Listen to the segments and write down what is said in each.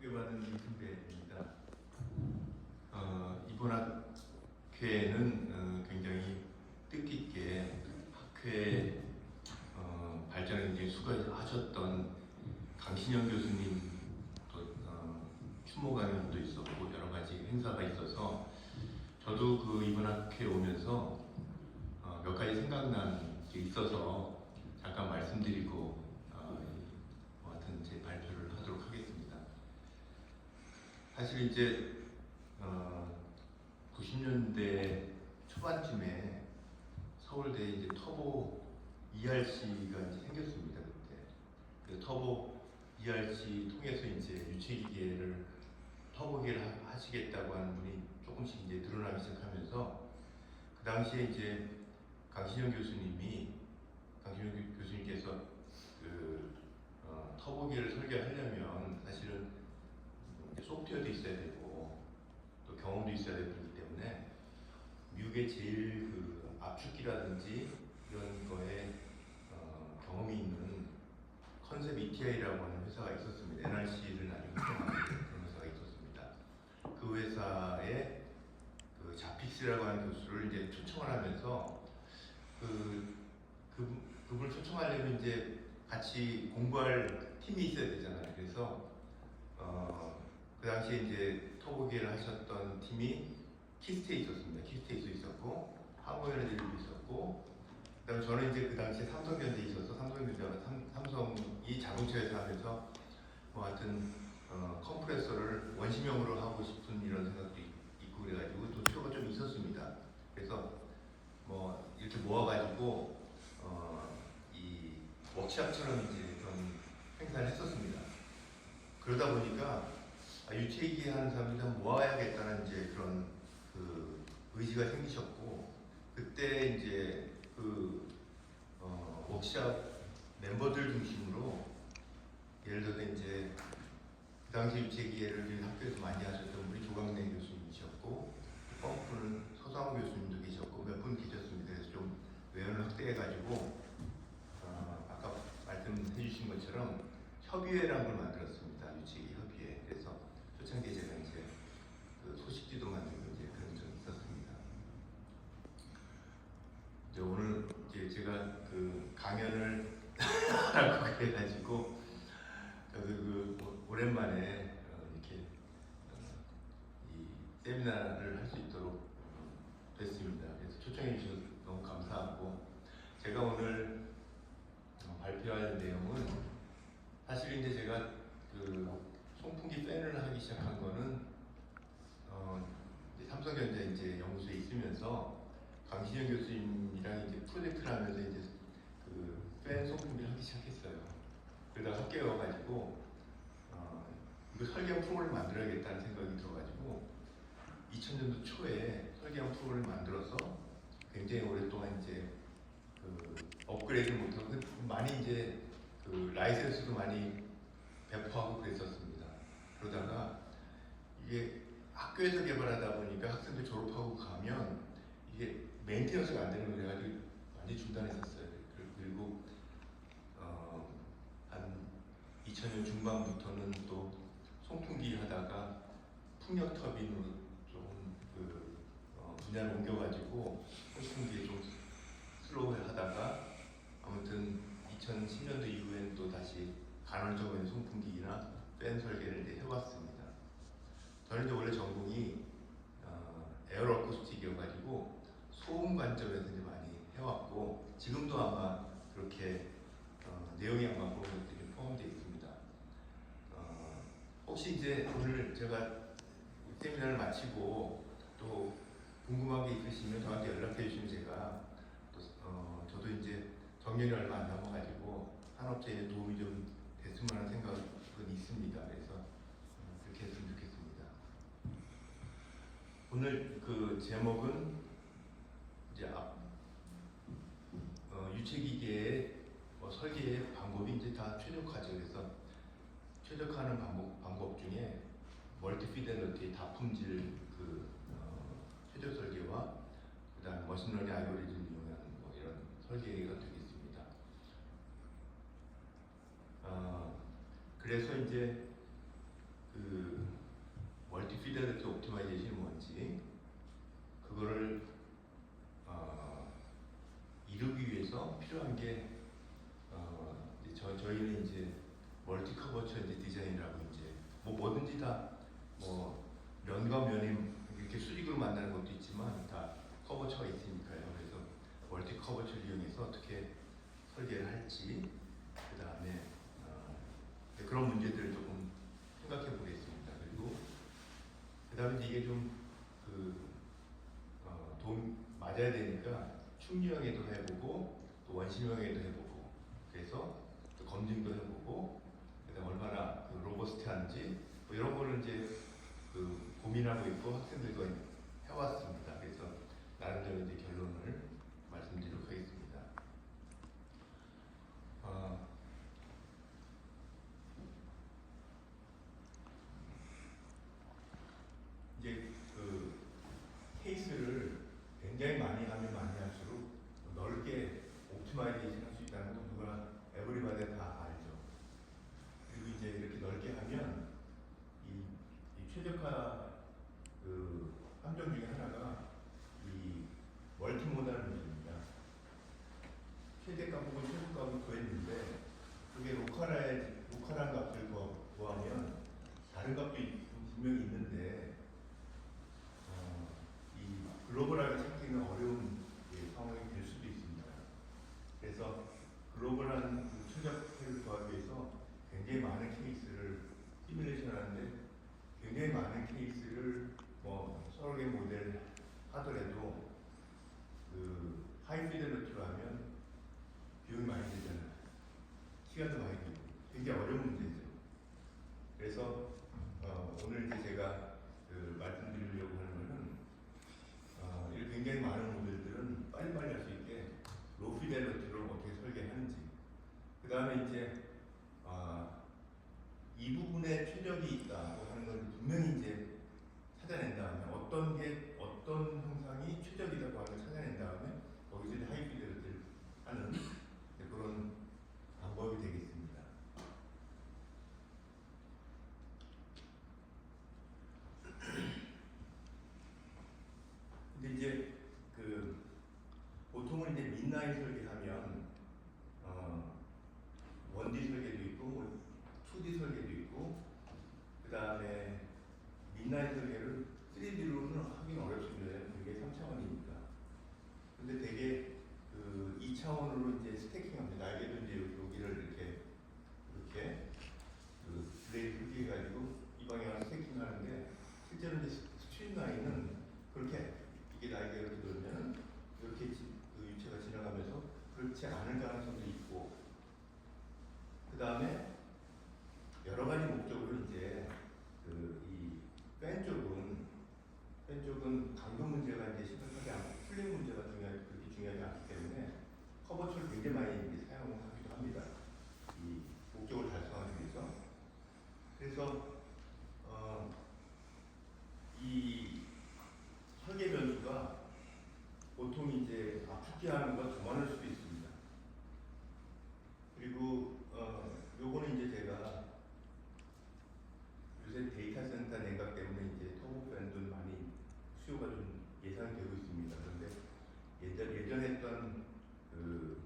존경하는 이승배입니다. 이번 학회는 굉장히 뜻깊게 학회 발전에 이제 수고하셨던 강신영 교수님 또 추모 강연도 있었고 여러 가지 행사가 있어서 저도 그 이번 학회 오면서 몇 가지 생각난 게 있어서 잠깐 말씀드리고 하여튼 제 발표를 하도록 하겠습니다. 사실 이제 90년대 초반쯤에 서울대에 이제 터보 ERC가 이제 생겼습니다. 그때 그 터보 ERC 통해서 이제 유체기계를 터보기를 하시겠다고 하는 분이 조금씩 이제 늘어나기 시작하면서 그 당시에 이제 강신영 교수님께서 그 터보기를 설계하려면 사실은 소프트웨어도 있어야 되고 또 경험도 있어야 되기 때문에 미국의 제일 그 압축기라든지 이런 거에 경험이 있는 컨셉 ETI라고 하는 회사가 있었습니다. NRC를 나중에 활용하는 그런 회사가 있었습니다. 그 회사에 그 자픽스라고 하는 교수를 이제 초청을 하면서 그분을 초청하려면 이제 같이 공부할 팀이 있어야 되잖아요. 그래서 그 당시에 이제 터보기를 하셨던 팀이 키스트에 있었습니다. 키스트에 있었고 한국에너지도 있었고 그다음에 저는 이제 그 당시에 삼성전자에 있어서 삼성이 자동차 회사 하면서 뭐 하여튼 컴프레서를 원심형으로 하고 싶은 이런 생각도 있고 그래가지고 또 필요가 좀 있었습니다. 그래서 뭐 이렇게 모아가지고 이 워크샵처럼 이제 그런 행사를 했었습니다. 그러다 보니까 유체기계 하는 사람들이 한 모아야겠다는 이제 그런 그 의지가 생기셨고 그때 이제 그 워크샵 멤버들 중심으로 예를 들어서 이제 그 당시 유체기계를 학교에서 많이 하셨던 분이 조광래 교수님이셨고 펌프는 서상우 교수님도 계셨고 몇 분 계셨습니다. 그래서 좀 외연을 확대해가지고 아까 말씀해 주신 것처럼 협의회라는 걸 만들었습니다. 유체기 협의회. 그래서 초창기에 제가 이제 그 소식지도 만들고 이제 그런 적이 있었습니다. 이제 오늘 이제 제가 그 강연을 하라고 그래가지고 저도 그 오랜만에 이렇게 이 세미나를 할 수 있도록 됐습니다. 그래서 초청해 주셔서 너무 감사하고 제가 오늘 발표할 내용은 사실 이제 제가 그 송풍기 팬을 하기 시작한 거는 이제 삼성전자 이제 연구소에 있으면서 강신영 교수님이랑 이제 프로젝트를 하면서 이제 그 팬 송풍기를 하기 시작했어요. 그러다가 학교에 와가지고 이거 설계한 프로그램을 만들어야겠다는 생각이 들어가지고 2000년도 초에 설계한 프로그램을 만들어서 굉장히 오랫동안 이제 그 업그레이드를 못하고 많이 이제 그 라이센스도 많이 배포하고 그랬었습니다. 그러다가 이게 학교에서 개발하다 보니까 학생들 졸업하고 가면 이게 메인테너스가 안 되는 거라 가지고 완전히 중단했었어요. 그리고 한 2000년 중반부터는 또 송풍기 하다가 풍력 터빈으로 좀 그 분야를 옮겨가지고 송풍기에 좀 슬로우 하다가 아무튼 2010년도 이후에는 또 다시 간헐적인 송풍기나 팬 설계를 이제 해왔습니다. 저는 이제 원래 전공이 에어로 어쿠스틱이어가지고 소음 관점에서 이제 많이 해왔고 지금도 아마 그렇게 내용이 아마 그런 것들이 포함되어 있습니다. 혹시 이제 오늘 제가 세미나를 마치고 또 궁금한 게 있으시면 저한테 연락해 주시면 제가 또 저도 이제 정년이 얼마 안 남아가지고 산업재해에 도움이 좀 됐으면 하는 생각은 있습니다. 그래서 그렇게 했으면 좋겠습니다. 오늘 그 제목은 이제 유체기계의 설계 방법이 이제 다 최적화죠. 그래서 최적화하는 방법 중에 멀티피델리티 다품질 그 최적 설계와 그다음 머신러닝 알고리즘을 이용하는 뭐 이런 설계가 되겠습니다. 그래서 이제 그 멀티 피델리티 옵티마이제이션이 뭔지 그거를 이루기 위해서 필요한 게 저희는 이제 멀티 커버처 이제 디자인이라고 이제 뭐든지 다 뭐 면과 면이 이렇게 수직으로 만나는 것도 있지만 다 커버처가 있으니까요. 그래서 멀티 커버처를 이용해서 어떻게 설계를 할지 그 다음에 그런 문제들을 조금 생각해 보겠습니다. 그리고 그 다음에 이게 좀그 돈 맞아야 되니까 충류형에도 해보고 또 원심형에도 해보고 그래서 또 검증도 해보고 그다음 얼마나 그 로버스트한지 뭐 이런 거를 이제 그 고민하고 있고 학생들과 해왔습니다. 그래서 나름대로 이제 결론을 말씀드리도록 하겠습니다. 이제 그 케이스를 굉장히 많이 하면 많이 할수록 넓게 옵티마이제이션 할 수 있다는 건 누구나 에브리바디 다 알죠. 그리고 이제 이렇게 넓게 하면 이 최적화 그 함정 중에 하나가 이 멀티모달 문제입니다. 최대값 혹은 최소값을 구했는데 그게 로컬한 값을 구하면 다른 값도 분명히 있는데 이 글로벌하게 찾기는 어려운 상황이 될 수도 있습니다. 그래서 글로벌한 최적화를 구하기 위해서 굉장히 많은 케이스를 시뮬레이션 하는데 굉장히 많은 케이스를 뭐 서로 개 모델 하더라도 그 하이 피델리티로 하면 비용이 많이 들잖아요. 시간도 많이 들고 굉장히 어려운 문제죠. 그래서 오늘 이제 제가 말씀드리려고 하는 것은 이렇게 굉장히 많은 모델들은 빨리빨리 할 수 있게 로우 피델리티로 어떻게 설계하는지 그 다음에 이제 이 부분에 최적이 있다고 하는 걸 분명히 이제 찾아낸 다음에 어떤 형상이 최적이라고 하는 걸 찾아낸 다음에 거기서 이제 하이 피델리티를 하는 그런 방법이 되겠습니다. 근데 이제 그 보통은 이제 민라인 설계하면 1D 설계도 있고 뭐 2D 설계도 있고 그 다음에 민라인 설계를 3D로는 하긴 어렵습니다. 그게 3차원이니까. 근데 되게 그 2차원으로 이제 스태킹합니다. 날개도 이제 여기를 이렇게 그 블레이드 이렇게 해가지고 이 방향으로 스태킹하는데 실제로 이제 스트림라인은 그렇게 이게 날개가 이렇게 돌면 이렇게 그 유체가 지나가면서 그렇지 않을 가능성도 있고 그 다음에 여러 가지 목적으로 이제 뺀 쪽은 강도 문제가 이제 심각하게 않고 풀링 문제가 그렇게 중요하지 않기 때문에 커버처를 굉장히 많이 이제 사용하기도 합니다. 이 목적을 달성하기 위해서. 그래서 이 설계 변수가 보통 이제 앞축기 하는 것보다 더 많을 수도 있습니다. 그리고 요거는 이제 제가 요새 데이터 센터 냉각 때문에 이제 터보팬도 많이 수요가 좀 예상이 되고 있습니다. 그런데 예전에 했던 그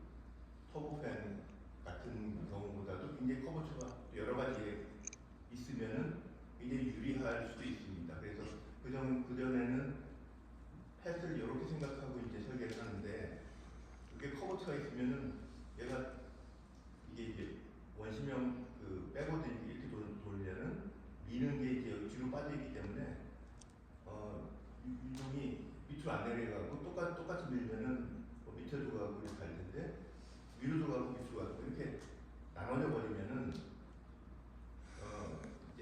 터보팬 같은 경우보다도 굉장히 커버처가 여러 가지 있으면은 굉장히 유리할 수도 있습니다. 그래서 그전에는 패스를 이렇게 생각하고 이제 설계를 하는데 그게 커버처가 있으면은 이게 이제 원심형 그 백워드 이렇게 돌면은 미는 게 이제 뒤로 빠져있기 때문에 유동이 밑으로 안 내려가고 똑같이 밀면은 뭐 밑으로 가고 이렇게 갈 텐데 위로도 가고 밑으로 가고 이렇게 나눠져 버리면은 이제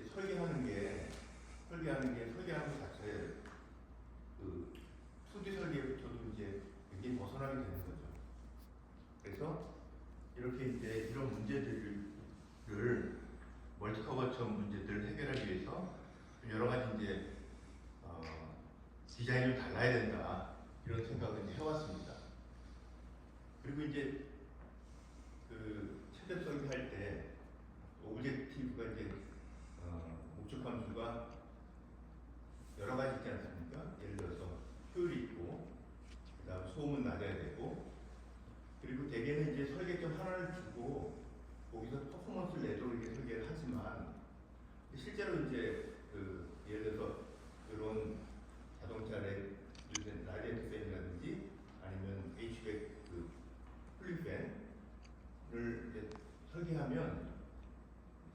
설계하는 것 자체에 그 2D 설계부터도 이제 굉장히 벗어나게 되는 거죠. 그래서 이렇게 이제 이런 문제들을 멀티커버처 문제들을 해결하기 위해서 여러 가지 이제 디자인을 달라야 된다 이런 생각을 이제 해왔습니다. 그리고 이제 그 체대 설계할 때 실제로 이제 예를 들어서 이런 자동차 라디에이터 팬이라든지 아니면 HVAC 쿨링 팬을 이제 설계하면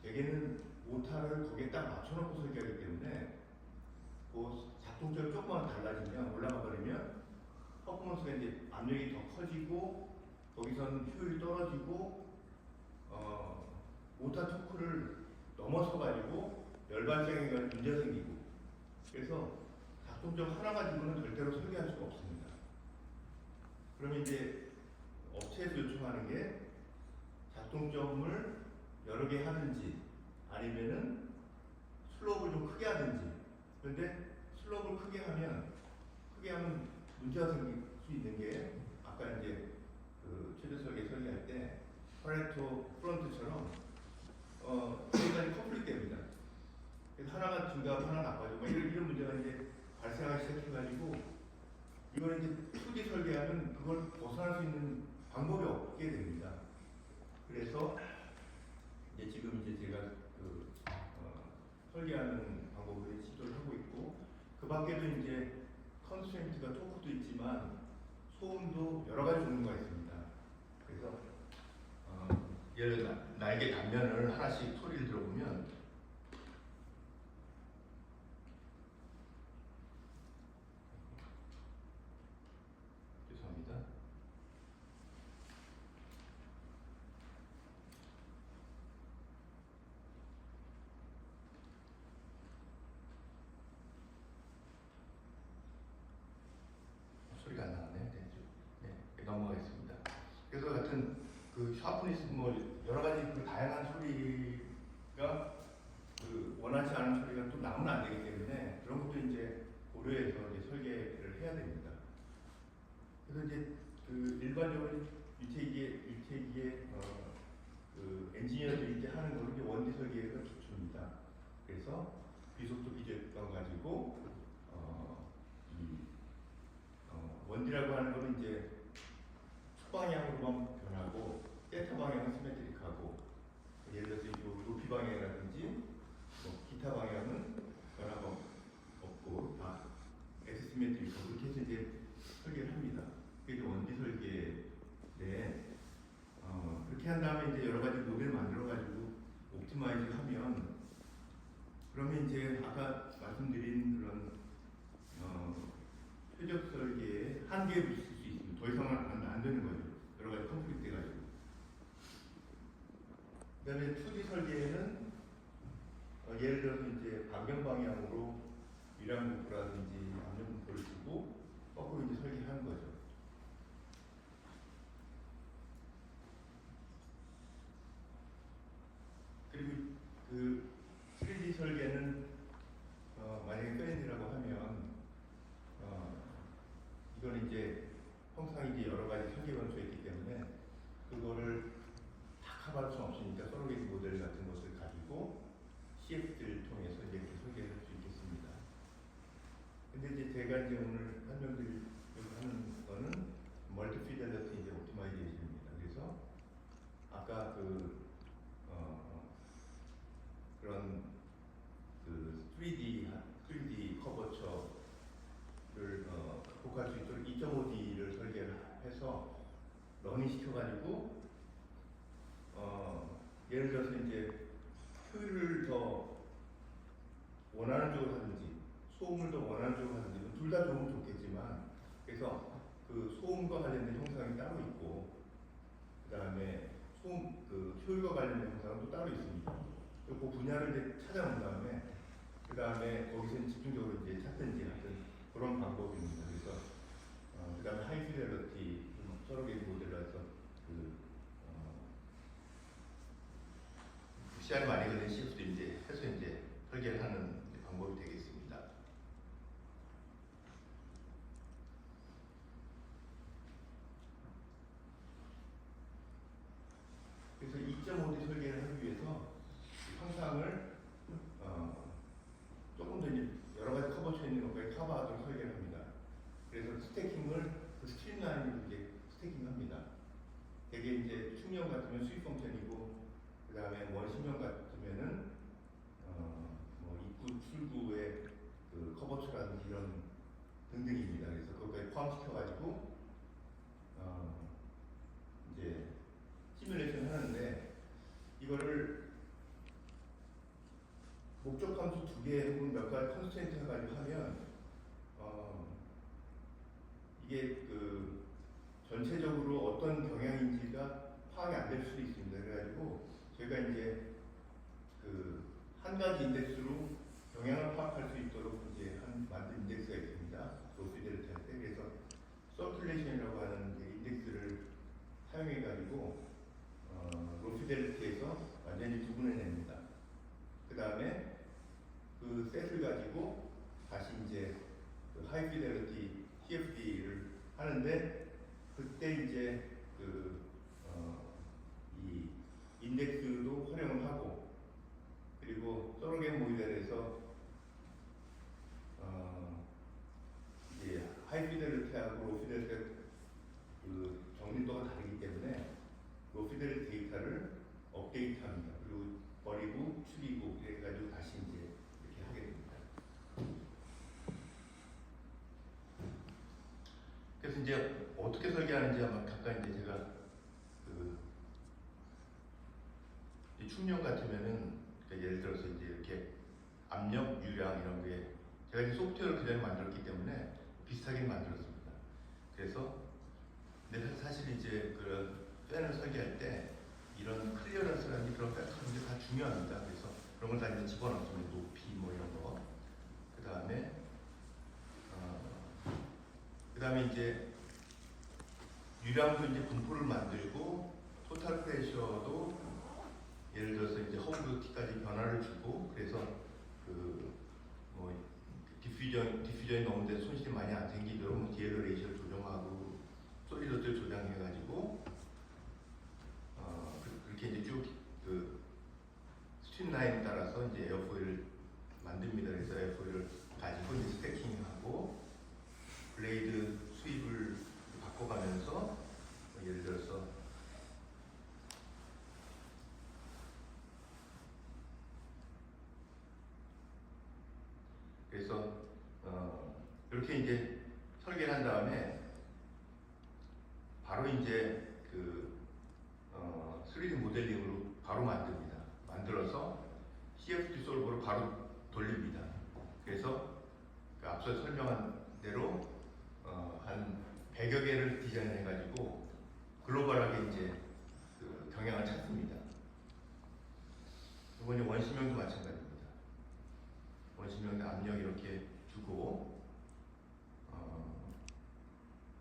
대개는 모터를 거기에 딱 맞춰놓고 설계하기 때문에 그 작동적이 조금만 달라지면 올라가 버리면 퍼포먼스가 이제 압력이 더 커지고 거기서는 효율이 떨어지고 모터 토크를 넘어서 가지고 열발생에 문제가 생기고 그래서 작동적 하나 가지고는 절대로 설계할 수가 없습니다. 그러면 이제 업체에서 요청하는 게 작동점을 여러 개 하든지 아니면은 슬롭을 좀 크게 하든지. 그런데 슬롭을 크게 하면 문제가 생길 수 있는 게 아까 이제 최저설계 설계할 때 파레토 프론트처럼 굉장히 컨플릭트 됩니다. 그래서 하나가 증가하고 하나가 나빠지고 이런 문제가 이제 발생하기 시작해가지고 이걸 이제 2D 설계하면 그걸 벗어날 수 있는 방법이 없게 됩니다. 그래서 이제 지금 이제 제가 설계하는 방법을 시도를 하고 있고 그 밖에도 이제 컨스트레인트가 토크도 있지만 소음도 여러 가지 종류가 있습니다. 그래서 예를 들어 날개 단면을 하나씩 소리를 들어보면 죄송합니다. 소리가 안 나네. 네, 넘어가겠습니다. 그래서 하여튼 샤프니스 여러 가지 다양한 소리가 원하지 않은 소리가 또 나오면 안 되기 때문에 그런 것도 이제 고려해서 이제 설계를 해야 됩니다. 그래서 이제 일반적으로 유체기의 엔지니어들이 이제 하는 거는 이제 원리 설계가 기초입니다. 그래서 비속도 비제관 가지고 원리라고 하는 거는 이제 수방향으로만 변하고 세타 방향은 시메트릭하고 예를 들어서 높이 방향이라든지 기타 방향은 변화가 없고 다 엑스시메트릭하고 이렇게 해서 이제 설계를 합니다. 그게 원리 설계인데 그렇게 한 다음에 이제 여러 가지 모델을 만들어 가지고 옵티마이즈 하면 그러면 이제 아까 말씀드린 그런 표적 설계의 한계에 부딪힐 수 있습니다. 더 이상은 안 되는 거죠. 여러 가지 컨플릭트 해가지고. 그 다음에 2D 설계에는 예를 들어서 이제 반경 방향으로 위랑 분포라든지 압력 분포를 주고 거꾸로 이제 설계하는 거죠. 그리고 3D 설계는 만약에 팬이라고 하면 이건 이제 형상이 이제 여러 가지 설계 변수가 있기 때문에 그거를 다 커버할 수는 없으니까 서로게이트 모델 같은 것을 가지고 CF들을 통해서 이제 이렇게 설계를 할 수 있겠습니다. 근데 이제 제가 이제 오늘 설명드리려고 하는 거는 멀티 피델리티 이제 옵티마이제이션입니다. 그래서 아까 그런 3D 커버처를 극복할 수 있도록 2.5D를 설계를 해서 러닝 시켜가지고 예를 들어서 이제 효율을 더 원하는 쪽으로 하든지 소음을 더 원하는 쪽으로 하든지 둘 다 좋으면 좋겠지만 그래서 소음과 관련된 형상이 따로 있고 그 다음에 효율과 관련된 형상은 또 따로 있습니다. 그 분야를 이제 찾아온 다음에 그 다음에 거기서 집중적으로 이제 찾든지 하여튼 그런 방법입니다. 그래서 그 다음에 하이피델리티 서로게이트 모델에서 시간이 많이 걸린 CF도 이제 해서 이제 설계를 하는 방법이 되겠습니다. 그래서 2.5D 설계를 하기 위해서 형상을 조금 더 이제 여러 가지 커버쳐 있는 것까지 커버하도록 설계를 합니다. 그래서 스태킹을 스트림라인으로 이제 스태킹합니다. 되게 이제 충격 같으면 수익 펑션이고 그 다음에 원심력 같으면은 등등입니다. 그래서 그것까지 포함시켜가지고 이제 시뮬레이션 하는데 이거를 목적 함수 2개 혹은 몇 가지 컨스트레인트 해가지고 하면 이게 그 전체적으로 어떤 경향인지가 파악이 안 될 수도 있습니다. 그래가지고 제가 이제 그 한 가지 인덱스로 경향을 파악할 수 있도록 이제 만든 인덱스가 있습니다. 로피델리티 할 때. 그래서 서큘레이션이라고 하는 인덱스를 사용해가지고 로피델리티에서 완전히 구분해 냅니다. 그 다음에 그 셋을 가지고 다시 이제 그 하이피델리티 CFD를 하는데 그때 이제 이 인덱스도 활용을 하고 그리고 서로겐 모델에서 이제 하이피델리티하고 로피델리티 그 정밀도가 다르기 때문에 로피델리티 데이터를 업데이트합니다. 그리고 버리고 추리고 그래가지고 다시 이제 이렇게 하게 됩니다. 그래서 이제 어떻게 설계하는지 아마 각각 이제 제가 그 충격 같으면은 그러니까 예를 들어서 이제 이렇게 압력, 유량 이런 게 제가 이제 소프트웨어를 그대로 만들었기 때문에 비슷하게 만들었습니다. 그래서 근데 사실 이제 그런 팬을 설계할 때 이런 클리어런스라는 그런 팩터들이 다 중요합니다. 그래서 그런 걸 다 이제 집어넣습니다. 높이 뭐 이런 거. 그 다음에 이제 유량도 이제 분포를 만들고 토탈 프레셔도 예를 들어서 이제 허브티까지 변화를 주고 그래서 뭐 디퓨전이 너무 돼 손실이 많이 안 생기도록 뭐 디엘러 레이셔를 조정하고 솔리드들 조정해가지고 그렇게 이제 쭉 그 스트림라인 따라서 이제 에어포일을 만듭니다. 그래서 에어포일을 가지고 이제 스태킹하고 블레이드 수입을 바꿔가면서 뭐 예를 들어서 그래서 이렇게 이제 설계를 한 다음에 바로 이제 그 3D 모델링으로 바로 만듭니다. 만들어서 CFD 솔버로 바로 돌립니다. 그래서 그 앞서 설명한 대로 한 100여 개를 디자인해가지고 글로벌하게 이제 그 경향을 찾습니다. 이번 이제 원심형도 마찬가지입니다. 원심형도 압력 이렇게 주고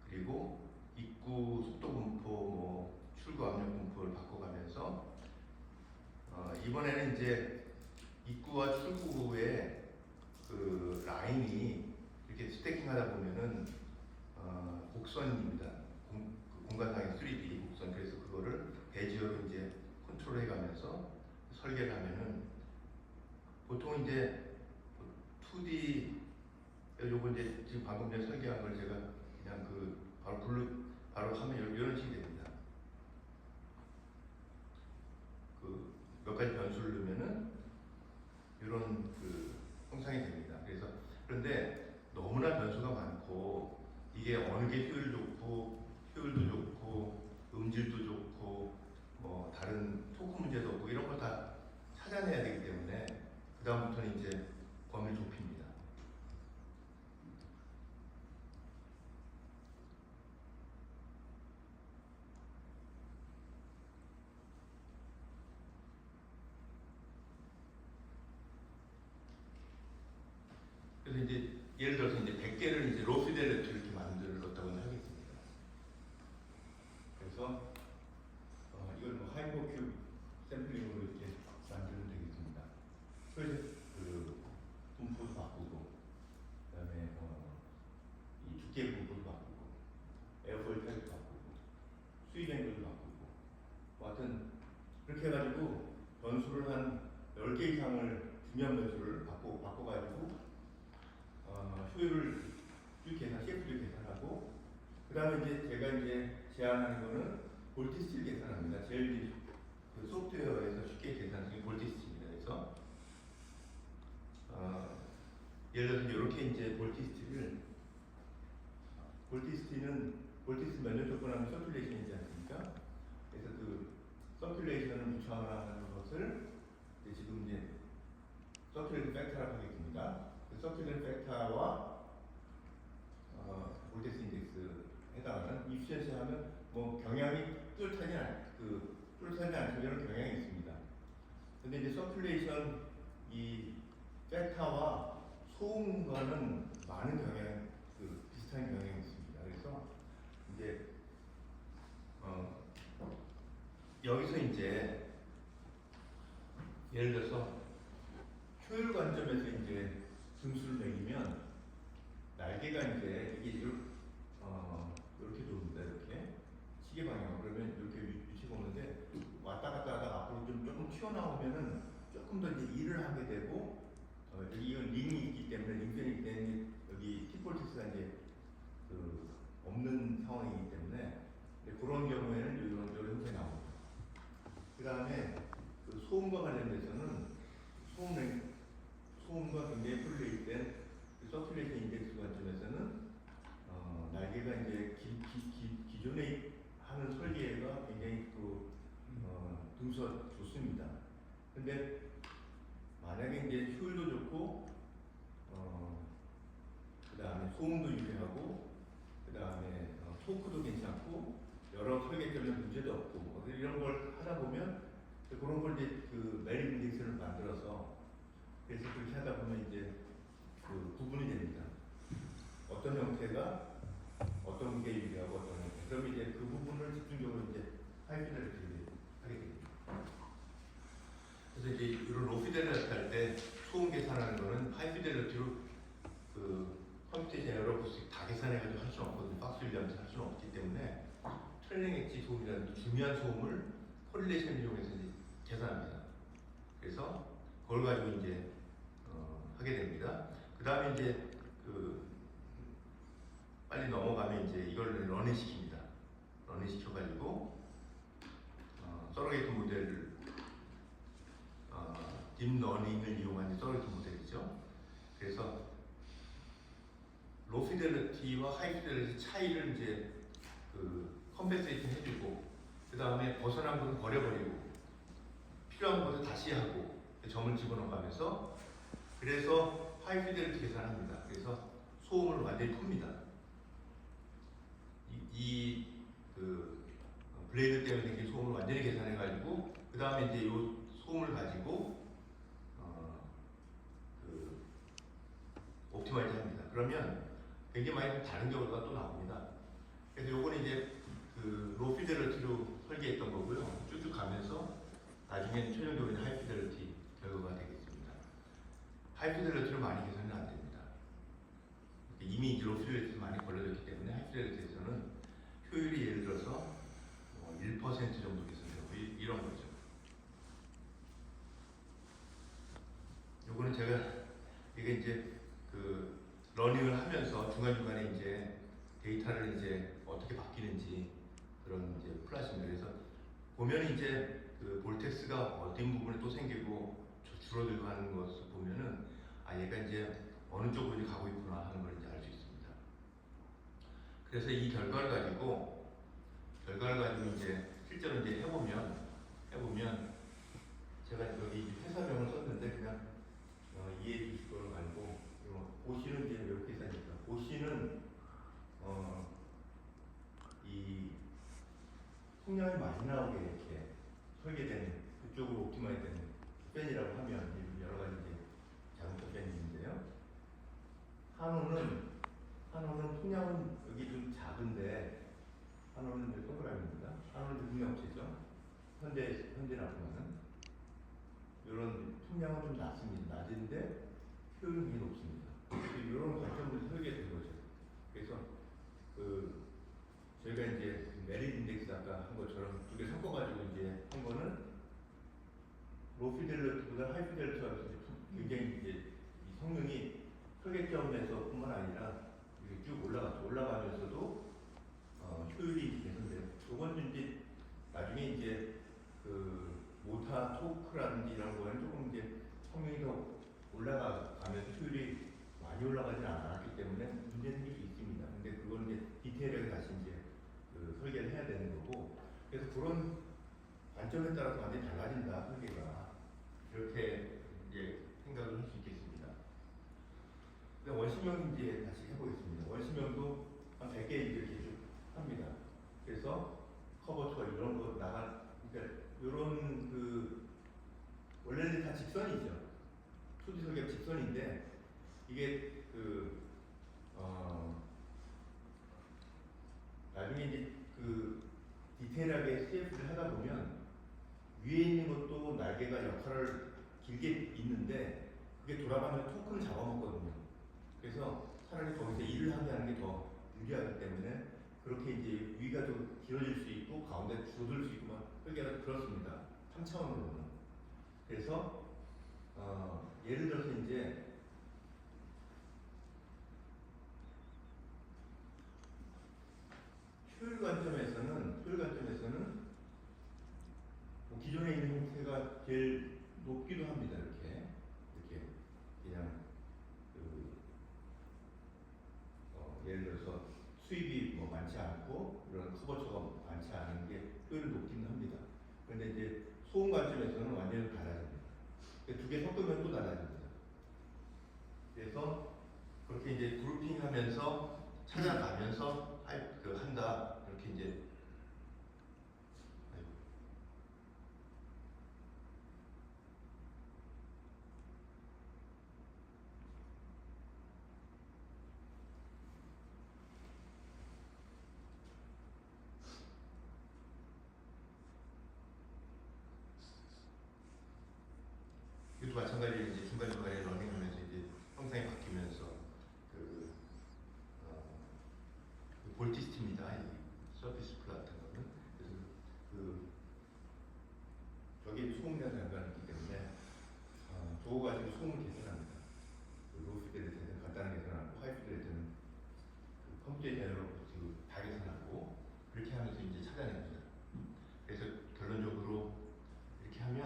그리고 입구 속도 분포, 뭐 출구 압력 분포를 바꿔가면서 이번에는 이제 입구와 출구의 그 라인이 이렇게 스태킹하다 보면은 곡선입니다. 공간상의 3D 곡선. 그래서 그거를 베지어로 이제 컨트롤해가면서 설계를 하면은 보통 이제 2D 요거 이제 지금 방금 전에 설계한 걸 제가 그냥 그 바로 하면 이런 식이 됩니다. 그 몇 가지 변수를 넣으면은 이런 그 형상이 됩니다. 그래서 그런데 너무나 변수가 많고 이게 어느 게 효율도 좋고 음질도 좋고 뭐 다른 토크 문제도 없고 이런 걸 다 찾아내야 되기 때문에 그 다음부터는 이제 범위를 좁힙니다. 그래서 이제 예를 들어서 이제 100개를 이제 로피델리티를 이렇게 만들었다고 하겠습니다. 그래서 이걸 뭐 하이퍼큐브 샘플링으로 이렇게 만들면 되겠습니다. 그래서 그 분포도 바꾸고, 그다음에 이 두께 분포도 바꾸고, 에어포일 타입도 바꾸고, 수익 앵글도 바꾸고, 뭐 하여튼 그렇게 해가지고 변수를 한 10개 이상을 중요한 변수를 바꿔가지고 효율을 CF를 계산하고 그 다음에 이제 제가 이제 제안하는 거는 볼티스트를 계산합니다. 제일 그 소프트웨어에서 쉽게 계산하는 게 볼티스트입니다. 그래서 예를 들어서 이렇게 이제 볼티스트를 볼티스 면접 조건하면 서큘레이션이지 않습니까? 그래서 그 서큘레이션을 무차원하는 것을 지금 이제 서큘레이션 팩터라고 하겠습니다. 그 서큘레이션 팩터와 볼티스 인덱스 해당하는 이피션시 하면 뭐 경향이 뚜렷하지 않으면 경향이 있습니다. 근데 이제 서큘레이션 이 팩터와 소음과는 많은 비슷한 경향이 있습니다. 그래서 이제 여기서 이제 예를 들어서 효율 관점에서 이제 점수를 매기면 날개가 이제 이게 이렇게 돕니다. 이렇게 시계 방향 그러면 이렇게 위치가 오는데 왔다 갔다 하다가 앞으로 조금 튀어나오면은 조금 더 이제 일을 하게 되고 여기 이건 링이 있기 때문에 링선이 있기 때문에 여기 티폴티스가 이제 없는 상황이기 때문에 그런 경우에는 이런 형태가 나옵니다. 그 다음에 그 소음과 관련돼서는 소음과 굉장히 콜레이트된 그 서큘레이션 인덱스 관점에서는 날개가 이제 기존에 하는 설계가 굉장히 등수가 좋습니다. 근데 만약에 이제 효율도 좋고 그 다음에 소음도 유리하고 그 다음에 토크도 괜찮고 여러 설계점에 문제도 없고 이런 걸 하다 보면 그런 걸 이제 그 메릿 인덱스를 만들어서 그래서 그렇게 하다 보면 이제 구분이 됩니다. 어떤 형태가 어떤 게 유리하고 어떤 형태. 그럼 이제 그 부분을 집중적으로 이제 하이피델리티를 하게 됩니다. 그래서 이제 이런 로피델리티 할 때 소음 계산하는 거는 하이피델리티로 컴퓨터에서 여러 곳씩 다 계산해가지고 할 수는 없거든요. 박스 유리하면서 할 수는 없기 때문에 트레이닝 엣지 소음이라는 중요한 소음을 코릴레이션을 이용해서 이제 계산합니다. 그래서 그걸 가지고 이제 하게 됩니다. 그 다음에 이제 빨리 넘어가면 이제 이걸 런닝 시킵니다. 런닝 시켜가지고 서러게이트 모델을 딥러닝을 이용한 서러게이트 모델이죠. 그래서 로피델리티와 하이피델리티 차이를 이제 컴pen세이팅 해주고 그 다음에 벗어난 것은 버려버리고 필요한 것을 다시 하고 점을 집어넣어가면서 그래서 하이피델리티 계산합니다. 그래서 소음을 완전히 풉니다. 블레이드 때문에 생긴 소음을 완전히 계산해가지고 그 다음에 이제 이 소음을 가지고 옵티마이즈 합니다. 그러면 굉장히 많이 다른 결과가 또 나옵니다. 그래서 요거는 이제 로피델리티로 설계했던 거고요. 쭉쭉 가면서 나중에 최종적으로 하이피델리티 결과가 되겠습니다. 하이피델리티로 많이 계산은 안 됩니다. 이미 이제 로피델리티 많이 걸려졌기 때문에 하이피델리티에서는 효율이 예를 들어서 1% 정도 계산되고 이런 거죠. 요거는 이게 이제 러닝을 하면서 중간중간에 이제 데이터를 이제 어떻게 바뀌는지 그런 이제 플라시입니다. 그래서 보면 이제 볼텍스가 어떤 부분에 또 생기고 줄어들고 하는 것을 보면은 얘가 이제 어느 쪽으로 이제 가고 있구나 하는 걸 이제 알 수 있습니다. 그래서 이 결과를 가지고 이제 실제로 이제 해보면 제가 여기 회사명을 썼는데 그냥 이해해 주실 거로 알고 고시는 이제 몇 회사니까 고시는 이 풍량이 많이 나오게 이렇게 설계된 그쪽으로 옵티마이즈된 팬이라고 하면 여러 가지 이제 자동차 팬이 있는데요. 한호는 풍량은 여기 좀 작은데 한호는 이제 동그라미입니다. 한호는 국내업체죠. 현대라고는 이런 풍량은 좀 낮습니다. 낮은데 효율이 높습니다. 이런 관점으로 설계된 거죠. 그래서 저희가 이제 메릿 인덱스 아까 한 것처럼 두 개 섞어가지고 이제 한 거는 로피델리티보다 하이피델리티가 굉장히 이제 이 성능이 설계점에서뿐만 아니라 이렇게 쭉 올라가면서도 효율이 개선돼요. 이건 이제 나중에 이제 모타 토크라든지 이런 거는 조금 이제 성능이 더 올라가면서 효율이 많이 올라가지 않았기 때문에 문제 생길 수 있습니다. 근데 그건 이제 디테일하게 다시 이제 그 설계를 해야 되는 거고, 그래서 그런 관점에 따라서 완전히 달라진다 설계가. 이렇게 이제 생각을 할 수 있겠습니다. 근데 원심형 이제 다시 해보겠습니다. 원심형도 한 100개 이렇게 쭉 합니다. 그래서 커버처 이런 거 그러니까 이런 그 원래는 다 직선이죠. 2D 설계가 직선인데 이게 나중에 이제 그 디테일하게 CF를 하다 보면 위에 있는 것도 날개가 역할을 길게 있는데 그게 돌아가면 토크를 잡아먹거든요. 그래서 차라리 거기서 일을 하게 하는 게 더 유리하기 때문에 그렇게 이제 위가 좀 길어질 수 있고 가운데 줄어들 수 있고 막 설계가 그렇습니다. 3차원으로는. 그래서 예를 들어서 이제 효율 관점에서는 뭐 기존에 있는 형태가 제일 높기도 합니다. 이렇게 그냥 예를 들어서 수입이 뭐 많지 않고 이런 커버처가 많지 않은 게 효율을 높기는 합니다. 그런데 이제 소음 관점에서는 완전히 달라집니다. 두 개 섞으면 또 달라집니다. 그래서 그렇게 이제 그룹핑하면서 찾아가면서 한다 이렇게 이제 이것도 마찬가지로 이제 중간중간에 러닝하면서 이제 형상이 바뀌면서 볼티스트입니다. 이 서피스 플 같은 거는. 그래서 저기 소음량 장관이 있기 때문에 저거 가지고 소음을 계산합니다. 로우피델에서는 간단하게 계산하고 하이피델에서는 컴퓨터 제어로 다 계산하고 그렇게 하면서 이제 찾아냅니다. 그래서 결론적으로 이렇게 하면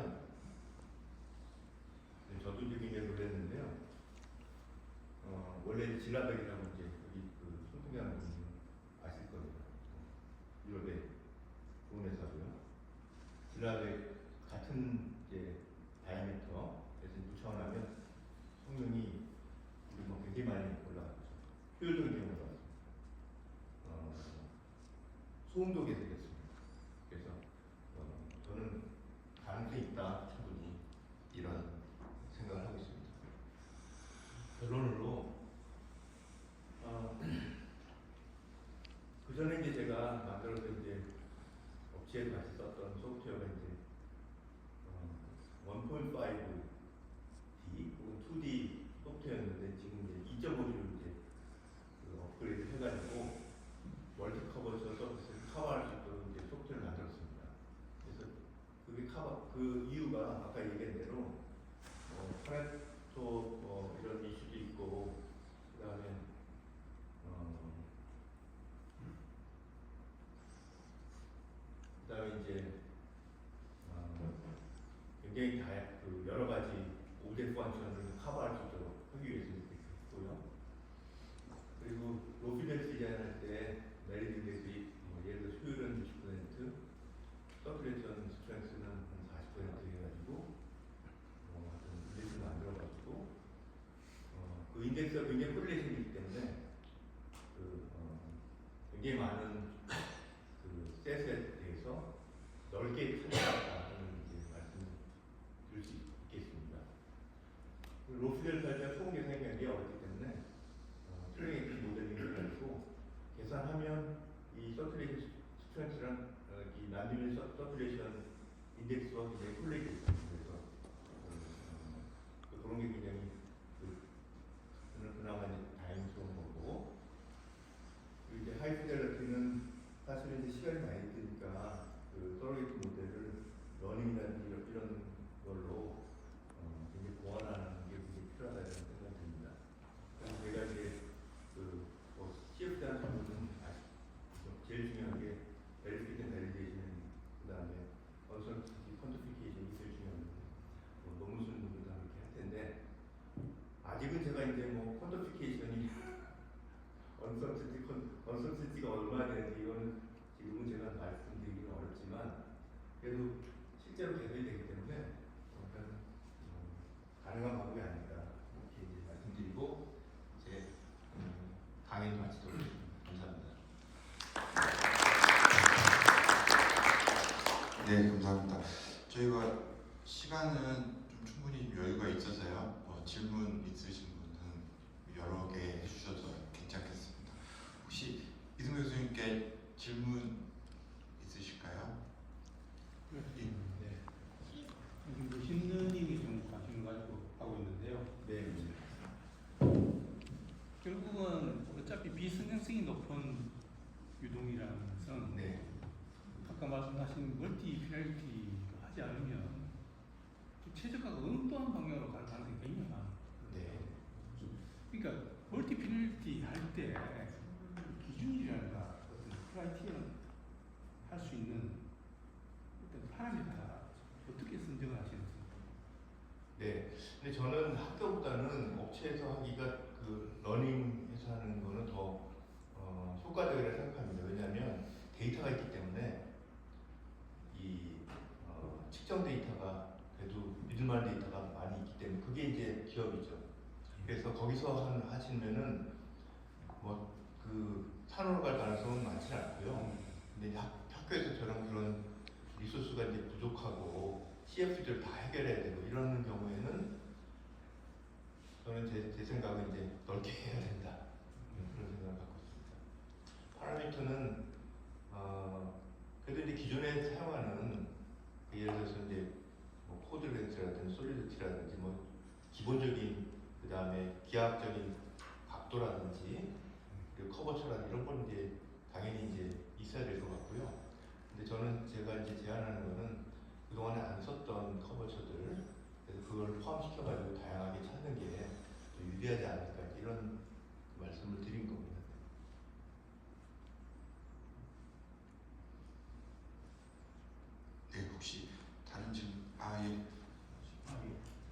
저도 이제 굉장히 놀랐는데요. 원래 질라백이라고 이제 여기 손등에 분이 아실 겁니다. 유럽의 좋은 회사고요. 질라백 같은 이제 다이아미터 그래서 무차원하면 성능이 뭐 굉장히 많이 올라갔죠. 효율도 굉장히 올라갔습니다. 소음도 개선됐습니다. 그래서 저는 가능성이 있다 충분히 이런 생각을 하고 있습니다. 결론으로 그 전에 이제 제가 만들어서 이제 업체에서 같이 썼던 소프트웨어가 이제 1.5D 혹은 2D 소프트웨어였는데 지금 이제 2.5D로 이제 업그레이드 해가지고 멀티 커버처 서비스를 커버할 수 있도록 이제 소프트웨어를 만들었습니다. 그래서 그 이유가 아까 얘기한 대로 파레토 이런 이슈도 있고 그다음에 이제 굉장히 여러 가지 오브젝트 펀션을 커버할 수 있도록 하기 위해서 이렇게 했고요. 그리고 로피델스 디자인할 때 메리딜레이 예를 들어 효율은 60%, 서큘레이션 스트렝스는 한 40% 해가지고 인덱스를 만들어가지고 그 인덱스가 굉장히 콜레이션이기 때문에 굉장히 많은 셋에 대해서 넓게 찾아갔다는 말씀드릴 수 있겠습니다. 로피델 설계가 소음 계산이 굉장히 어렵기 때문에 트레이닝 모델링을 가지고 계산하면 이 서큘레이션 스트렝스랑 이 난디밀 서큘레이션 인덱스와 굉장히 콜레이트 있습니다. 그래서 그런 게 굉장히 그나마 다행스러운 거고, 그리고 이제 하이피델리티는 사실은 이제 시간이 많이 드니까 서로게이트 모델을 러닝이라든지 이런 걸로 굉장히 보완하는 게 굉장히 필요하다는 생각이 듭니다. 그래서 제가 이제 CF대한 부분은 제일 중요한 게 베리피케이션, 밸리데이션, 그 다음에 컨설턴시, 퀀티피케이션이 제일 감사합니다. 저희가 시간은 좀 충분히 여유가 있어서요. 질문 있으신 분은 여러 개 해주셔도 괜찮겠습니다. 혹시 이승우 교수님께 질문 있으실까요? 네. 요즘 머신러닝에 좀 관심을 가지고 하고 있는데요. 네. 결국은 어차피 비선행성이 높은 유동이라는 것은 네. 아까 말씀하신 멀티 피날리티를 하지 않으면 최저가가 엉뚱한 방향으로 갈 가능성이 굉장히 많아요. 네. 그러니까 멀티 피날리티 할 때 기준이랄까 어떤 크라이티리아는 할 수 있는 어떤 파라미터 어떻게 선정을 하시는지. 네. 근데 저는 학교보다는 업체에서 하기가 그 러닝해서 하는 거는 더 효과적이라고 생각합니다. 왜냐하면 데이터가 있기 때문에 이 측정 데이터가 그래도 믿을만한 데이터가 많이 있기 때문에 그게 이제 기업이죠. 그래서 거기서 하시면은 뭐 그 산으로 갈 가능성은 많지 않고요. 근데 학교에서 저런 그런 리소스가 이제 부족하고 CF들을 다 해결해야 되고 이런 경우에는 저는 제 생각은 이제 넓게 해야 된다. 그런 생각을 갖고 있습니다. 파라미터는 그래도 이제 기존에 사용하는 예를 들어서 이제 뭐 코드렉스라든지 솔리드티라든지 뭐 기본적인 그 다음에 기하학적인 각도라든지 그리고 커버처라든지 이런 건 이제 당연히 이제 있어야 될 것 같고요. 근데 저는 제가 이제 제안하는 거는 그동안에 안 썼던 커버처들 그래서 그걸 포함시켜가지고 다양하게 찾는 게 더 유리하지 않을까 이런 말씀을 드린 겁니다. 네, 혹시 다른 질문? 예.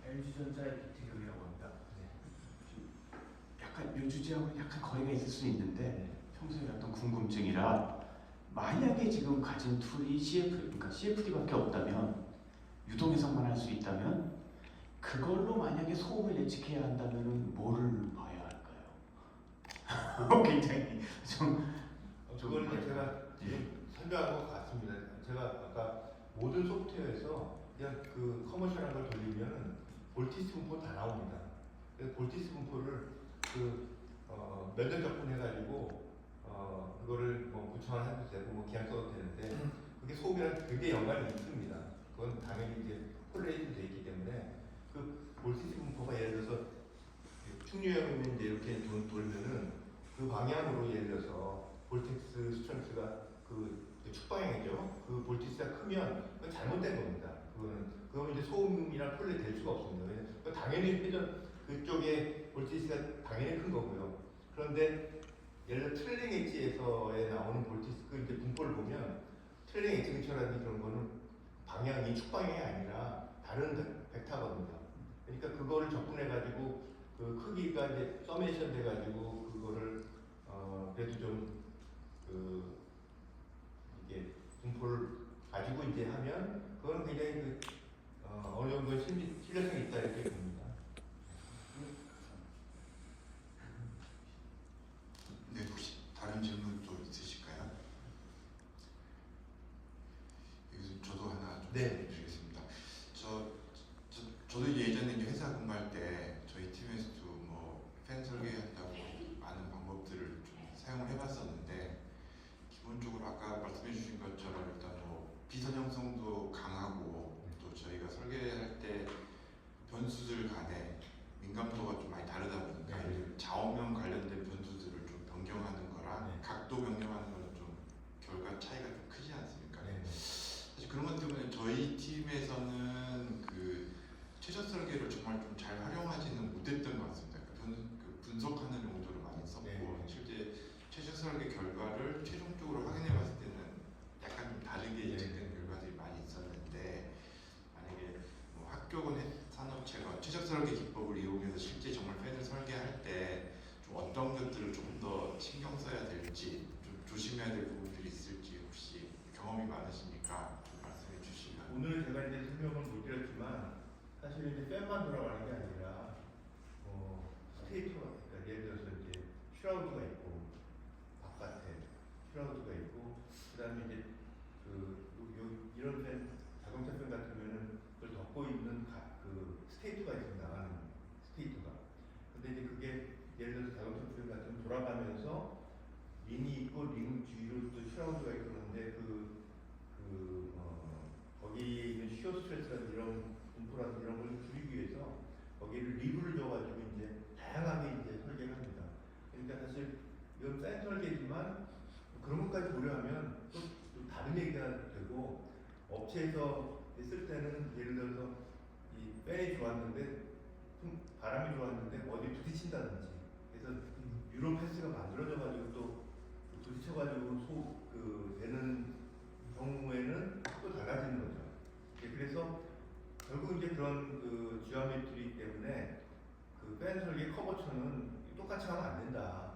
LG전자의 기태경이라고 합니다. 네. 약간 요 주제하고는 약간 거리가 있을 수 있는데 평소에 어떤 궁금증이라 만약에 지금 가진 툴이 그러니까 CFD밖에 없다면 유동해석만 할 수 있다면 그걸로 만약에 소음을 예측해야 한다면 뭐를 봐야 할까요? 굉장히 그거는 제가 지금 설명한 것 같습니다. 제가 아까 모든 소프트웨어에서 그냥 그 커머셜한 걸 돌리면 볼티스 분포 다 나옵니다. 그래서 볼티스 분포를 면접 접근해가지고 그거를 뭐 구청을 해도 되고 뭐 그냥 써도 되는데 그게 소음이랑 굉장히 연관이 있습니다. 그건 당연히 이제 콜레이션 돼 있기 때문에 그 볼티스 분포가 예를 들어서 충류형이면 이제 이렇게 돌면은 그 방향으로 예를 들어서 볼텍스 스트렝스가 그 축방향이죠. 그 볼티스가 크면 그건 잘못된 겁니다. 그거는 이제 소음이랑 콜레 될 수가 없습니다. 왜냐면 당연히 회전 그쪽에 볼티스가 당연히 큰 거고요. 그런데 예를 들어 트레일링 엣지에서에 나오는 볼티스 그 이제 분포를 보면 트레일링 엣지 근처라든지 그런 거는 방향이 축방향이 아니라 다른 벡터거든요. 그러니까 그거를 접근해가지고 그 크기가 이제 서메이션 돼가지고 그거를 그래도 좀 이게 분포를 가지고 이제 하면 그거는 굉장히 어느 정도의 신뢰성이 있다 이렇게 봅니다. 네, 혹시 다른 질문 또 있으실까요? 여기서 저도 하나 좀 네. 드리겠습니다. 저도 예전에 이제 회사 근무할 때 저희 팀에서도 뭐 팬 설계한다고 많은 방법들을 좀 사용을 해봤었는데 기본적으로 아까 말씀해주신 것처럼 일단 뭐 비선형성도 강하고 또 저희가 설계할 때 변수들 간에 민감도가 좀 많이 다르다 보니까 좌우명 관련된 변수들을 좀 변경하는 거랑 각도 변경하는 거는 좀 결과 차이가 좀 크지 않습니까? 사실 그런 것 때문에 저희 팀에서는 그 최저 설계를 정말 좀 잘 활용하지는 못했던 것 같습니다. 그 분석하는 용도로 많이 썼고 실제 최저 설계 결과를 최종적으로 확인해 봤을 때는 약간 좀 다르게 예측된 결과들이 많이 있었는데 만약에 뭐 학교군 산업체가 최저 설계 기법을 이용해서 실제 정말 팬을 설계할 때 좀 어떤 것들을 좀 더 신경 써야 될지 좀 조심해야 될 부분들이 있을지 혹시 경험이 많으시니까 좀 말씀해 주시면. 오늘 제가 이제 설명을 못 드렸지만 사실 이제 팬만 돌아가는 게 아니라 스테이터가 그러니까 예를 들어서 이제 슈라우드가 있고 바깥에 슈라우드가 있고 그다음에 이제 이런 팬 작업 하면서 링이 있고 링 뒤로 또 슈라우드가 있고 그런데 거기에 있는 시어 스트레스라든지 이런 분포라든지 이런 걸 줄이기 위해서 거기를 리브를 줘가지고 이제 다양하게 이제 설계를 합니다. 그러니까 사실 이건 팬 설계지만 그런 것까지 고려하면 또 다른 얘기가 되고 업체에서 쓸 때는 예를 들어서 이 팬이 좋았는데 바람이 좋았는데 어디 부딪힌다든지 그래서 유로 패스가 만들어져가지고 또 부딪혀가지고 되는 경우에는 또 달라지는 거죠. 그래서 결국 이제 그런 지오메트리 때문에 팬 설계 커버처는 똑같이 하면 안 된다.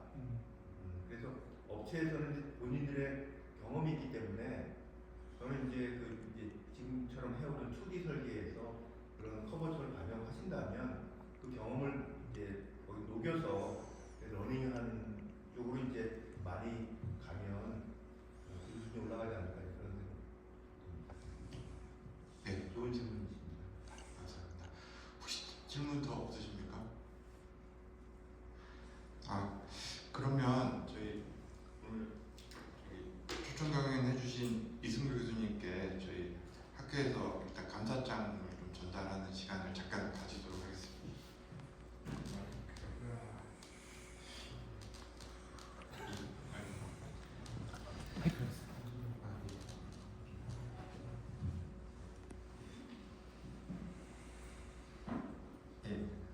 그래서 업체에서는 이제 본인들의 경험이 있기 때문에 저는 이제 지금처럼 해오던 2D 설계에서 그런 커버처를 반영하신다면 그 경험을 이제 거기 녹여서 러닝하는 쪽으로 이제 많이 가면 수준이 올라가지 않을까 그런 생각. 네. 좋은 질문이십니다. 감사합니다. 혹시 질문 더 없으십니까? 그러면 저희 오늘 초청 강연 해주신 이승규 교수님께 저희 학교에서 일단 감사장을 좀 전달하는 시간을 잠깐 가지도록 하겠습니다.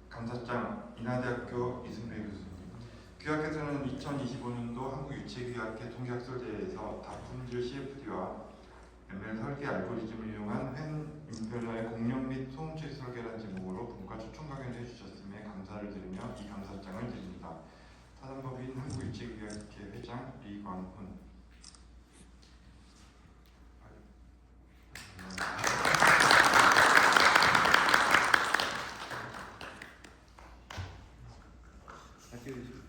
감사장 인하대학교 이승배 교수님. 귀학회에서는 2025년도 한국유치기학회 통계학술대회에서 다품질 CFD와 ML 설계 알고리즘을 이용한 횡 임펠러의 공룡 및 소음체 설계라는 제목으로 분과 초청 강연을 해주셨음에 감사를 드리며 이 감사장을 드립니다. 사단법인 한국유치기학회 회장 이광훈. 같이 해주시죠.